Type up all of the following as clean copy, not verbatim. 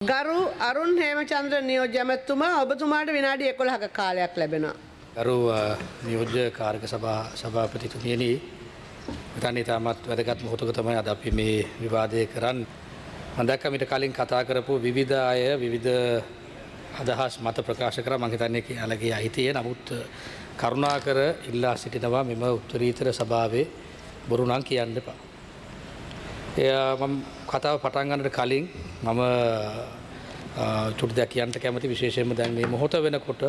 ගරු අරුන් හේමචන්ද්‍ර නියෝජ්‍ය ඇමතුමා ඔබතුමාට විනාඩි 11ක කාලයක් ලැබෙනවා. ගරු නියෝජ්‍ය කාර්ක සභාපතිතුමියනි මතන්නේ තාමත් වැදගත් මොහොතක තමයි අද අපි මේ විවාදය කරන්නේ. මම දැක්කා මීට කලින් කතා කරපු විවිධ අය විවිධ අදහස් මත ප්‍රකාශ කරා. මම හිතන්නේ කියාලගේ අයිතිය. නමුත් කරුණාකර ඉල්ලා සිටිනවා මෙම උත්තරීතර සභාවේ බොරු නම් කියන්න එපා. මම කතාව පටන් ගන්නට කලින් මම චුටි දෙයක් කියන්න කැමති. විශේෂයෙන්ම දැන් මේ මොහොත වෙනකොට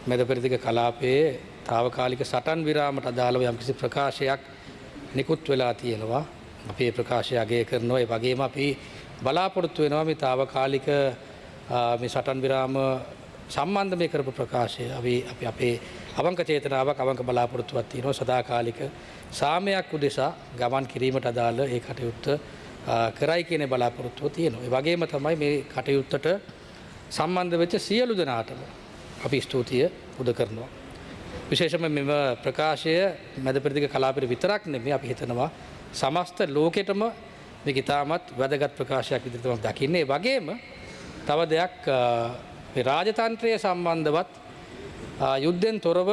මෙද පෙරදිග කලාපයේ తాවකාලික සටන් විරාමයට අදාළව යම්කිසි ප්‍රකාශයක් නිකුත් වෙලා තියෙනවා. අපි මේ ප්‍රකාශය අගය කරනවා. ඒ වගේම අපි බලාපොරොත්තු වෙනවා මේ తాවකාලික මේ සටන් විරාම සම්බන්ධ මේ කරපු ප්‍රකාශය අපි අපේ අවංක චේතනාවක් අවංක බලාපොරොත්තුවක් තියෙනවා. සදාකාලික සාමයක් උදෙසා ගමන් කිරීමට අදාළ ඒ කටයුත්ත කරයි කියන බලාපොරොත්තුව තියෙනවා. ඒ වගේම තමයි මේ කටයුත්තට සම්බන්ධ වෙච්ච සියලු දෙනාටම අපි ස්තුතිය පුද කරනවා. විශේෂයෙන්ම මෙම ප්‍රකාශය මැද පෙරදිග කලාපයට විතරක් නෙමෙයි අපි හිතනවා සමස්ත ලෝකෙටම මේක ඉතාමත් වැදගත් ප්‍රකාශයක් විදිහට තමයි දකින්නේ. ඒ වගේම තව දෙයක් මේ රාජතන්ත්‍රයේ සම්බන්ධවත් යුද්ධෙන් තොරව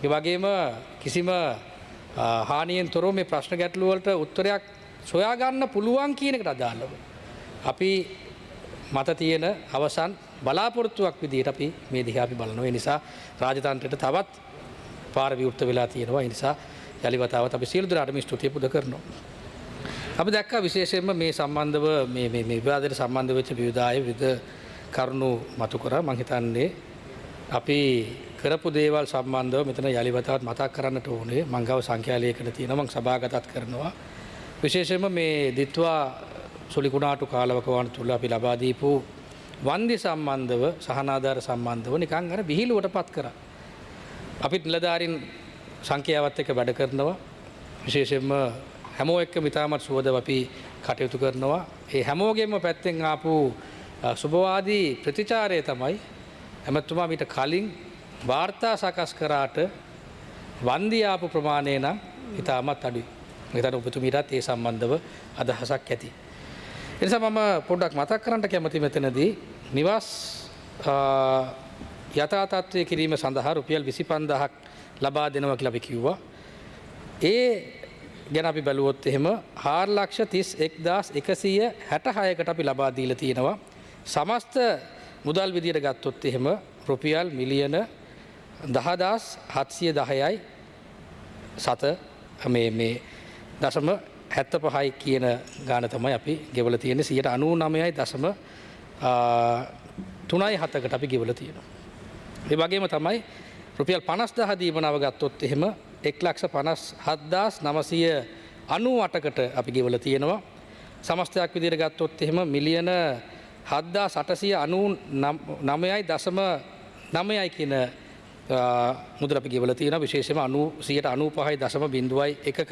ඒ වගේම කිසිම හානියෙන් තොරව මේ ප්‍රශ්න ගැටළු වලට උත්තරයක් සොයා ගන්න පුළුවන් කියන එකට අදාළව අපි මත තියෙන අවසන් බලාපොරොත්තුවක් විදිහට අපි මේ දිහා අපි බලනවා. ඒ නිසා රාජතන්ත්‍රයට තවත් පාර විවෘත වෙලා තියෙනවා. ඒ නිසා යලි වතාවත් අපි සියලු දෙනාටම ස්තුතිය පුද කරනවා. අපි දැක්කා විශේෂයෙන්ම මේ සම්බන්ධව මේ විවාදයට සම්බන්ධ වෙච්ච විවිධ අය විවිධ කරුණු මතු කරා. මම හිතන්නේ අපි කරපු දේවල් සම්බන්ධව මෙතන යලි වතාවත් මතක් කරන්නට ඕනේ. මං ගාව සංඛ්‍යා ලේඛන තියෙනවා. මං සභාගතත් කරනවා. විශේෂයෙන්ම මේ දිත්වා සොලිකුණාටු කාලවකවාන තුල අපි ලබා දීපු වන්දි සම්බන්ධව සහනාධාර සම්බන්ධව නිකන් අර විහිළුවටපත් කරා. අපිත් නිලධාරීන් සංඛ්‍යාවත් එක්ක වැඩ කරනවා. විශේෂයෙන්ම හැමෝ එක්කම ඉතාමත් සුවදව අපි කටයුතු කරනවා. ඒ හැමෝගෙම පැත්තෙන් ආපු සුබවාදී ප්‍රතිචාරය තමයි එමෙතුමා මීට කලින් වාර්තා සකස් කරාට වන්දි ආපු ප්‍රමාණය නම් ඉතාමත් අඩුයි. මෙතන ඔබතුමීටත් ඒ සම්බන්ධව අදහසක් ඇති. ඒ නිසා මම පොඩ්ඩක් මතක් කරන්න කැමති මෙතනදී නිවාස් යථා තත්ත්වයේ කිරීම සඳහා රුපියල් 25000ක් ලබා දෙනවා කියලා අපි කිව්වා. ඒ ගැන අපි බැලුවොත් එහෙම 4,31,166කට අපි ලබා දීලා තියෙනවා. සමස්ත මුදල් විදියට ගත්තොත් එහෙම රුපියල් මිලියන 10,710යි සත මේ දශම 75යි කියන ගාන තමයි අපි ගෙවලා තියෙන්නේ. 99.37කට අපි ගෙවලා තියෙනවා. ඒ වගේම තමයි රුපියල් 50,000 දීමනාව ගත්තොත් එහෙම 1,50,998කට අපි ගෙවලා තියෙනවා. සමස්තයක් විදියට ගත්තොත් එහෙම මිලියන 7,899.9යි කියන මුදල අපි ගෙවලා තියෙනවා. විශේෂයෙන්ම 95.01ක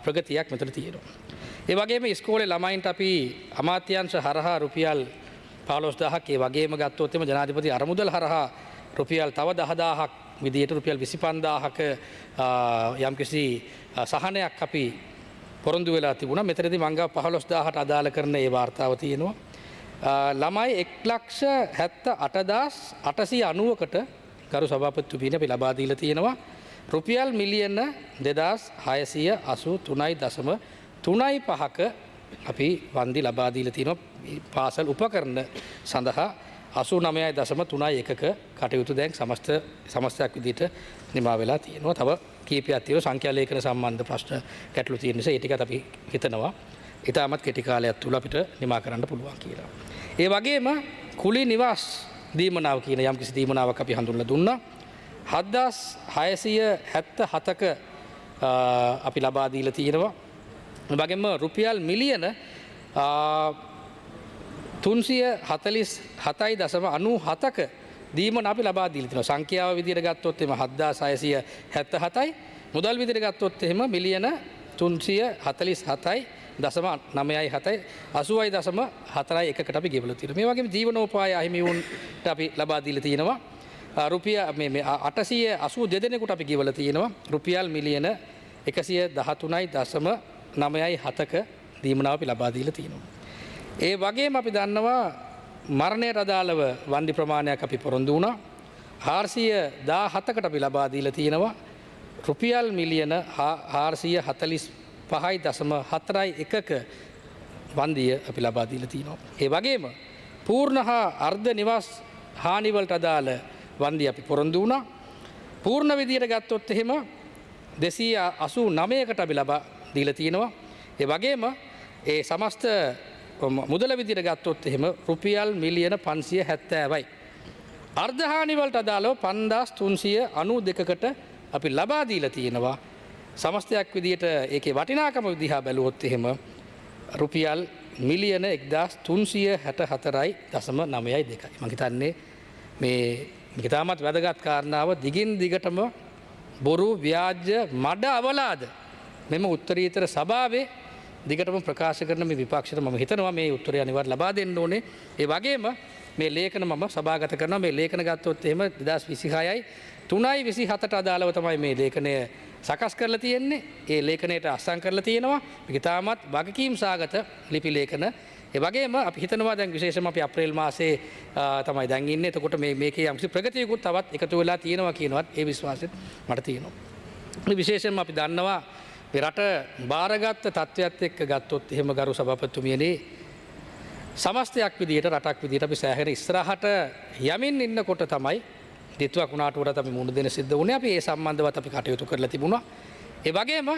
ප්‍රගතියක් මෙතන තියෙනවා. ඒ වගේම ඉස්කෝලේ ළමයින්ට අපි අමාත්‍යාංශ හරහා රුපියල් 15,000ක් ඒ වගේම ගත්තොත් එම ජනාධිපති අරමුදල් හරහා රුපියල් තව 10,000ක් විදියට රුපියල් 25,000ක යම්කිසි සහනයක් අපි පොරොන්දු වෙලා තිබුණා. මෙතනදී මං ගාව 15,000ට අදාළ කරන ඒ වාර්තාව තියෙනවා. ළමයි 1,78,890කට ගරු සභාපතිතුමීනි අපි ලබා දීලා තියෙනවා. රුපියල් මිලියන 2,683.35ක අපි වන්දි ලබා දීලා තියෙනවා. පාසල් උපකරණ සඳහා 89.31ක කටයුතු දැන් සමස්තයක් විදිහට නිමා වෙලා තියෙනවා. තව කීපයක් තියෙනවා සංඛ්‍යා ලේඛන සම්බන්ධ ප්‍රශ්න ගැටලු තියෙන නිසා ඒ ටිකත් අපි හිතනවා ඉතාමත් කෙටි කාලයක් තුල අපිට නිමා කරන්න පුළුවන් කියලා. ඒ වගේම කුලී නිවාස් දීමනාව කියන යම්කිසි දීමනාවක් අපි හඳුන්වලා දුන්නා. 7,677ක අපි ලබා දීලා තියෙනවා. ඒ වගේම රුපියල් මිලියන 347.97ක දීමන අපි ලබා දීලා තියෙනවා. සංඛ්‍යාව විදිහට ගත්තොත් එම 7,677යි. මුදල් විදිහට ගත්තොත් එහෙම මිලියන 347.977යි 80.41කට අපි ගෙවලා තියෙනවා. මේ වගේම ජීවනෝපාය අහිමි වුන්ට අපි ලබා දීලා තියෙනවා. රුපියල් මේ 882 දෙනෙකුට අපි ගෙවලා තියෙනවා. රුපියල් මිලියන 113.97ක දීමනාව අපි ලබා දීලා තියෙනවා. ඒ වගේම අපි දන්නවා මරණයට අදාළව වන්දි ප්‍රමාණයක් අපි පොරොන්දු වුණා. 417කට අපි ලබා දීලා තියෙනවා. රුපියල් මිලියන 445.41ක වන්දිය අපි ලබා දීලා තියෙනවා. ඒ වගේම පූර්ණ හා අර්ධ නිවාස හානිවලට අදාළ වන්දිය අපි පොරොන්දු වුණා. පූර්ණ විදියට ගත්තොත් එහෙම 289කට අපි ලබා දීලා තියෙනවා. ඒ වගේම ඒ සමස්ත මුදල විදියට ගත්තොත් එහෙම රුපියල් මිලියන 570යි. අර්ධ හානිවලට අදාළව 5392කට අපි ලබා දීලා තියෙනවා. සමස්තයක් විදියට ඒකේ වටිනාකම විදිහා බැලුවොත් එහෙම රුපියල් මිලියන 1364.92. මම හිතන්නේ මේක තාමත් වැදගත් කාරණාව. දිගින් දිගටම බොරු ව්‍යාජ මඩ අවලාද මෙම උත්තරීතර සභාවේ දිගටම ප්‍රකාශ කරන මේ විපක්ෂයට මම හිතනවා මේ උත්තරය අනිවාර්යයෙන් ලබා දෙන්න ඕනේ. ඒ වගේම මේ ලේඛන මම සභාගත කරනවා. මේ ලේඛන ගත්තොත් එහෙම 2026යි 3.27ට අදාළව තමයි මේ ලේඛනය සකස් කරලා තියෙන්නේ. ඒ ලේඛනයට අත්සන් කරලා තියෙනවා. මේක තාමත් වගකීම් සාගත ලිපි ලේඛන. ඒ වගේම අපි හිතනවා දැන් විශේෂයෙන්ම අපි අප්‍රේල් මාසයේ තමයි දැන් ඉන්නේ. එතකොට මේකේ යම්කිසි ප්‍රගතියකුත් තවත් එකතු වෙලා තියෙනවා කියනවත් ඒ විශ්වාසෙත් මට තියෙනවා. විශේෂයෙන්ම අපි දන්නවා මේ රට බාරගත් තත්ත්වයක් එක්ක ගත්තොත් එහෙම ගරු සභාපතිතුමියනි සමස්තයක් විදියට රටක් විදියට අපි සෑහෙන ඉස්සරහට යමින් ඉන්නකොට තමයි දිත්වක් උනාට වඩා අපි මුහුණ දෙන්න සිද්ධ වුණේ. අපි ඒ සම්බන්ධවත් අපි කටයුතු කරලා තිබුණා. ඒ වගේම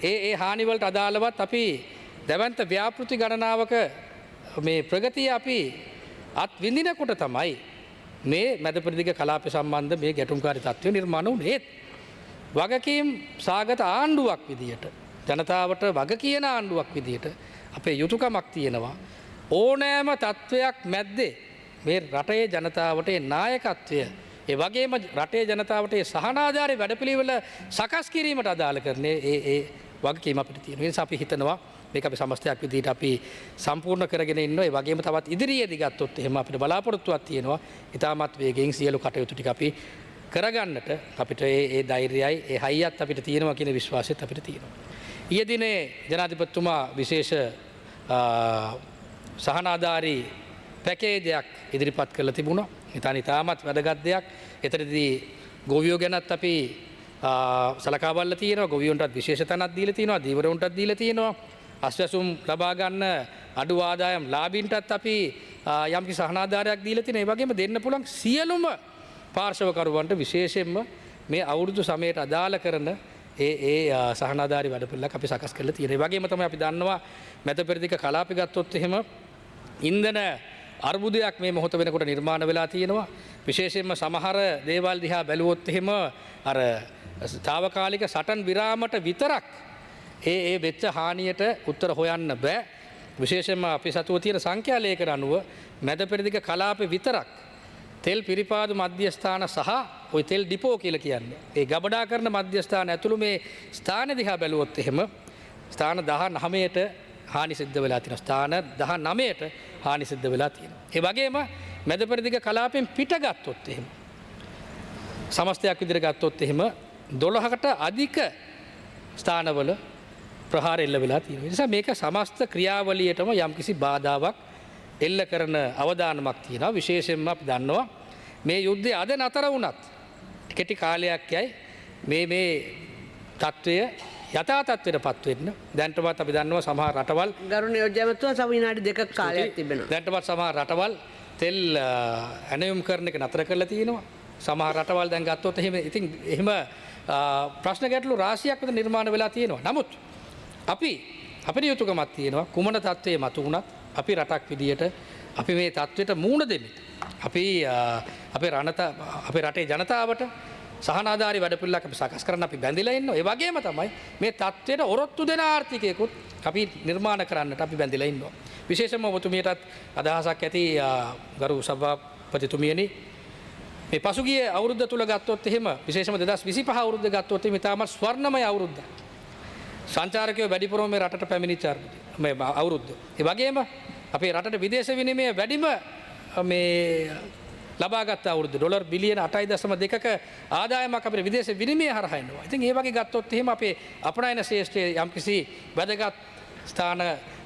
ඒ හානි වලට අදාළවත් අපි දැවැන්ත ව්‍යාපෘති ගණනාවක මේ ප්‍රගතිය අපි අත් විඳිනකොට තමයි මේ මැද ප්‍රතික කලාප සම්බන්ධ මේ ගැටුම්කාරී තත්ත්වය නිර්මාණය වුණේ. වගකීම් සාගත ආණ්ඩුවක් විදියට ජනතාවට වග කියන ආණ්ඩුවක් විදියට අපේ යුතුයකමක් තියෙනවා. ඕනෑම තත්ත්වයක් මැද්දේ මේ රටේ ජනතාවට නායකත්වය ඒ වගේම රටේ ජනතාවට සහනාධාරී වැඩපිළිවෙල සකස් කිරීමට අදාළ කරන්නේ ඒ වගකීම අපිට තියෙනවා. ඒ නිසා අපි හිතනවා මේක අපි සමස්තයක් විදිහට අපි සම්පූර්ණ කරගෙන ඉන්නවා. ඒ වගේම තවත් ඉදිරියේදී ගත්තොත් එහෙම අපිට බලාපොරොත්තුවක් තියෙනවා. ඊටමත් වේගයෙන් සියලු කටයුතු ටික අපි කරගන්නට අපිට ඒ ධෛර්යයයි ඒ හයියත් අපිට තියෙනවා කියන විශ්වාසයත් අපිට තියෙනවා. ඊයේ දිනේ ජනාධිපතිතුමා විශේෂ සහනාධාරී පැකේජයක් ඉදිරිපත් කරලා තිබුණා. ඉතාමත් වැදගත් දෙයක්. එතනදී ගොවියෝ ගැනත් අපි සලකා බලලා තියෙනවා. ගොවියොන්ටත් විශේෂ තැනක් දීලා තියෙනවා. දීවරුන්ටත් දීලා තියෙනවා. අස්වැසුම් ලබා ගන්න අඩු ආදායම් ලාභීන්ටත් අපි යම්කි සහනාධාරයක් දීලා තියෙනවා. ඒ වගේම දෙන්න පුළුවන් සියලුම පාර්ශවකරුවන්ට විශේෂයෙන්ම මේ අවුරුදු සමයට අදාළ කරන ඒ සහනාධාරී වැඩපිළිවෙලක් අපි සකස් කරලා තියෙනවා. ඒ වගේම තමයි අපි දන්නවා මැද පෙරදිග කලාපෙ ගත්තොත් එහෙම ඉන්ධන අර්බුදයක් මේ මොහොත වෙනකොට නිර්මාණ වෙලා තියෙනවා. විශේෂයෙන්ම සමහර දේවල් දිහා බැලුවොත් එහෙම අර తాවකාලික සටන් විරාමට විතරක් ඒ වෙච්ච හානියට උත්තර හොයන්න බෑ. විශේෂයෙන්ම අපි සතුව තියෙන සංඛ්‍යා ලේඛන අනුව මැද පෙරදිග කලාපෙ විතරක් තෙල් පිරිපාදු මධ්‍යස්ථාන සහ ওই තෙල් ඩිපෝ කියලා කියන්නේ. ඒ ගබඩා කරන මධ්‍යස්ථාන ඇතුළු මේ ස්ථාන දිහා බැලුවොත් එහෙම ස්ථාන 19ට හානි සිද්ධ වෙලා තියෙනවා. ස්ථාන 19ට හානි සිද්ධ වෙලා තියෙනවා. ඒ වගේම මැද පෙරදිග කලාපෙන් පිට ගත්තොත් එහෙම සමස්තයක් විදිහට ගත්තොත් එහෙම 12කට අධික ස්ථානවල ප්‍රහාර එල්ල වෙලා තියෙනවා. ඒ නිසා මේක සමස්ත ක්‍රියාවලියටම යම්කිසි බාධාවක් එල්ල කරන අවදානමක් තියෙනවා. විශේෂයෙන්ම අපි දන්නවා මේ යුද්ධය අද නතර වුණත් කෙටි කාලයක් යයි මේ තත්ත්වය යථා තත්ත්වයට පත් වෙන්න. දැන්ටවත් අපි දන්නවා සමහර රටවල් ගරු නියෝජ්‍ය ඇමතුමා තව විනාඩි 2ක කාලයක් තිබෙනවා. දැන්ටවත් සමහර රටවල් තෙල් ඇනයුම් කරන එක නතර කරලා තියෙනවා. සමහර රටවල් දැන් ගත්තොත් ඉතින් එහෙම ප්‍රශ්න ගැටලු රාශියක් විතර නිර්මාණය වෙලා තියෙනවා. නමුත් අපේ යුතුයකමක් තියෙනවා කුමන තත්ත්වයේ මතු වුණත් අපි රටක් විදියට අපි මේ තත්ත්වයට මූණ දෙමින් අපේ රටේ ජනතාවට සහනාධාරී වැඩපිළිවෙලක් අපි සකස් කරන්න අපි බැඳිලා ඉන්නවා. ඒ වගේම තමයි මේ තත්ත්වයට ඔරොත්තු දෙන ආර්ථිකයකුත් අපි නිර්මාණ කරන්නට අපි බැඳිලා ඉන්නවා. විශේෂයෙන්ම ඔබතුමියටත් අදහසක් ඇති ගරු සභාපතිතුමියනි මේ පසුගිය අවුරුද්ද තුල ගත්තොත් එහෙම විශේෂයෙන්ම 2025 අවුරුද්ද ගත්තොත් එහෙම ඉතාම ස්වර්ණමය අවුරුද්දක්. සංචාරකයෝ වැඩිපුරම මේ රටට පැමිණිච්ච මේ අවුරුද්ද. ඒ වගේම අපේ රටට විදේශ විනිමය වැඩිම මේ ලබාගත් අවුරුද්ද ඩොලර් බිලියන 8.2ක ආදායමක් අපේ විදේශ විනිමය හරහා එනවා. ඉතින් ඒ වගේ ගත්තොත් එහෙම අපේ අපනයන ශේෂ්ත්‍රයේ යම්කිසි වැදගත් ස්ථාන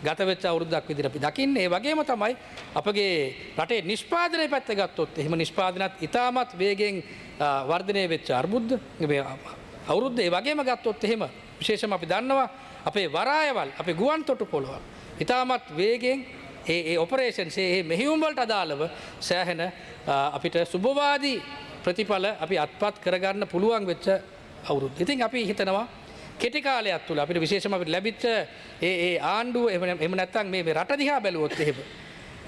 ගතවෙච්ච අවුරුද්දක් විදිහට අපි දකින්නේ. ඒ වගේම තමයි අපගේ රටේ නිෂ්පාදනයේ පැත්ත ගත්තොත් එහෙම නිෂ්පාදනත් ඉතාමත් වේගෙන් වර්ධනය වෙච්ච අර්බුද්ද මේ අවුරුද්ද. ඒ වගේම ගත්තොත් එහෙම විශේෂම අපි දන්නවා අපේ වරායවල් අපේ ගුවන් තොටුපොළවල් ඉතාමත් වේගෙන් ඒ ඔපරේෂන්ස් ඒ මෙහෙයුම් වලට අදාළව සෑහෙන අපිට සුබවාදී ප්‍රතිඵල අපි අත්පත් කරගන්න පුළුවන් වෙච්ච අවුරුද්ද. ඉතින් අපි හිතනවා කෙටි කාලයක් තුළ අපිට විශේෂම අපිට ලැබිච්ච ඒ ආණ්ඩුව එහෙම නැත්නම් මේ රට දිහා බැලුවොත් එහෙම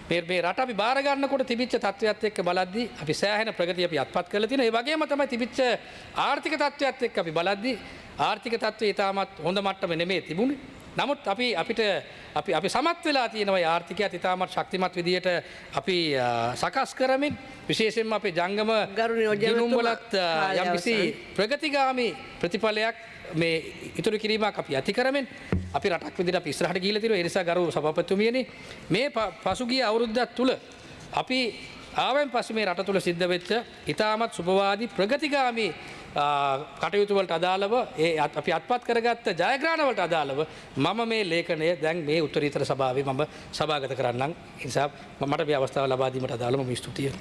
මේ රට අපි බාර ගන්නකොට තිබිච්ච තත්ත්වයක් එක්ක බලද්දී අපි සෑහෙන ප්‍රගතිය අපි අත්පත් කරලා තියෙනවා. ඒ වගේම තමයි තිබිච්ච ආර්ථික තත්ත්වයක් එක්ක අපි බලද්දී ආර්ථික තත්ත්වය ඉතාමත් හොඳ මට්ටමේ නෙමෙයි තිබුණේ. නමුත් අපි සමත් වෙලා තියෙනවා ආර්ථිකයත් ඉතාමත් ශක්තිමත් විදියට අපි සකස් කරමින් විශේෂයෙන්ම අපේ ජංගම ගිණුම්වලත් යම්කිසි ප්‍රගතිගාමී ප්‍රතිඵලයක් මේ ඉතුරු කිරීමක් අපි ඇති කරමින් අපි රටක් විදිහට අපි ඉස්සරහට ගිහිල්ලා තියෙනවා. ඒ නිසා ගරු සභාපතිතුමියනි මේ පසුගිය අවුරුද්දක් තුල අපි ආවෙන් පස්සේ මේ රට තුල සිද්ධ වෙච්ච ඉතාමත් සුබවාදී ප්‍රගතිගාමී කටයුතු වලට අදාළව අපි අත්පත් කරගත්ත ජයග්‍රහණ වලට අදාළව මම මේ ලේඛනය දැන් මේ උත්තරීතර සභාවේ මම සභාගත කරන්නම්. ඒ නිසා මට මේ අවස්ථාව ලබා දීමට අදාළව මම ස්තුතියි.